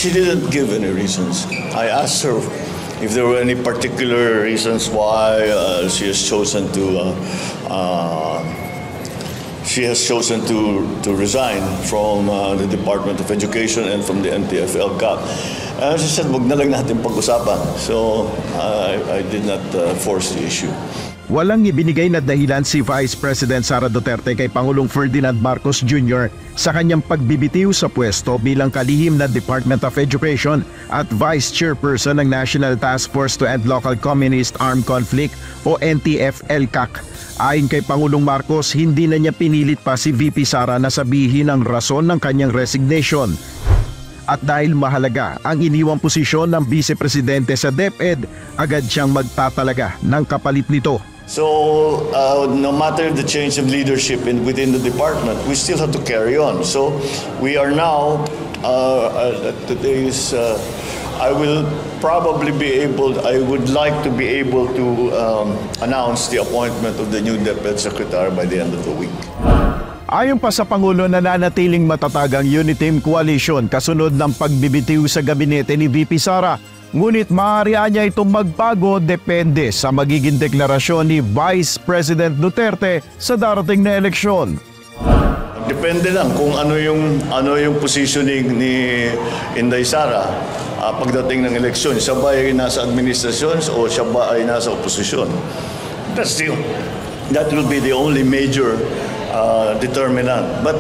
She didn't give any reasons. I asked her if there were any particular reasons why she has chosen to resign from the Department of Education and from the NTF-ELCAC. She said, wag na lang natin pag-usapan. So I did not force the issue. Walang ibinigay na dahilan si Vice President Sara Duterte kay Pangulong Ferdinand Marcos Jr. sa kanyang pagbibitiw sa pwesto bilang kalihim na Department of Education at Vice Chairperson ng National Task Force to End Local Communist Armed Conflict o NTF-ELCAC. Ayon kay Pangulong Marcos, hindi na niya pinilit pa si VP Sara na sabihin ang rason ng kanyang resignation. At dahil mahalaga ang iniwang posisyon ng Vice Presidente sa DepEd, agad siyang magtatalaga ng kapalit nito. So no matter the change of leadership within the department, we still have to carry on. So we are now at today's. I would like to be able to announce the appointment of the new DepEd Secretary by the end of the week. Ayon pa sa Pangulo, nananatiling matatag ang Uniteam Coalition kasunod ng pagbibitiw sa gabinete ni VP Sara. Ngunit maaari niya itong magbago depende sa magiging deklarasyon ni Vice President Duterte sa darating na eleksyon. Depende lang kung ano yung positioning ni Inday Sara pagdating ng eleksyon. Siya ba ay nasa administrasyon o siya ba ay nasa oposisyon? That will be the only major determinant. But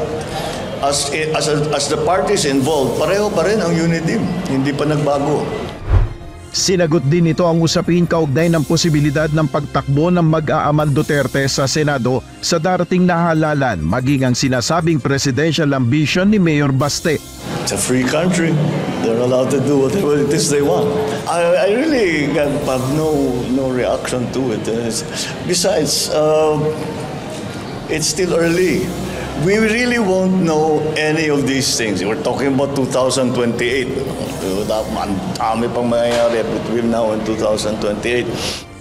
as the parties involved, pareho pa rin ang Uniteam. Hindi pa nagbago. Sinagot din ito ang usapin kaugnay ng posibilidad ng pagtakbo ng mag-aamal Duterte sa Senado sa darating na halalan, maging ang sinasabing presidential ambition ni Mayor Baste. It's a free country. They're allowed to do whatever it is they want. I really have no reaction to it. Besides, it's still early. We really won't know any of these things. We're talking about 2028. Ang dami pang mangyayari between now and 2028.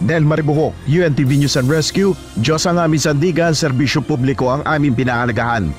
Del Maribuho, UNTV News and Rescue, Diyos ang aming sandigan, serbisyo publiko ang aming pinahalagahan.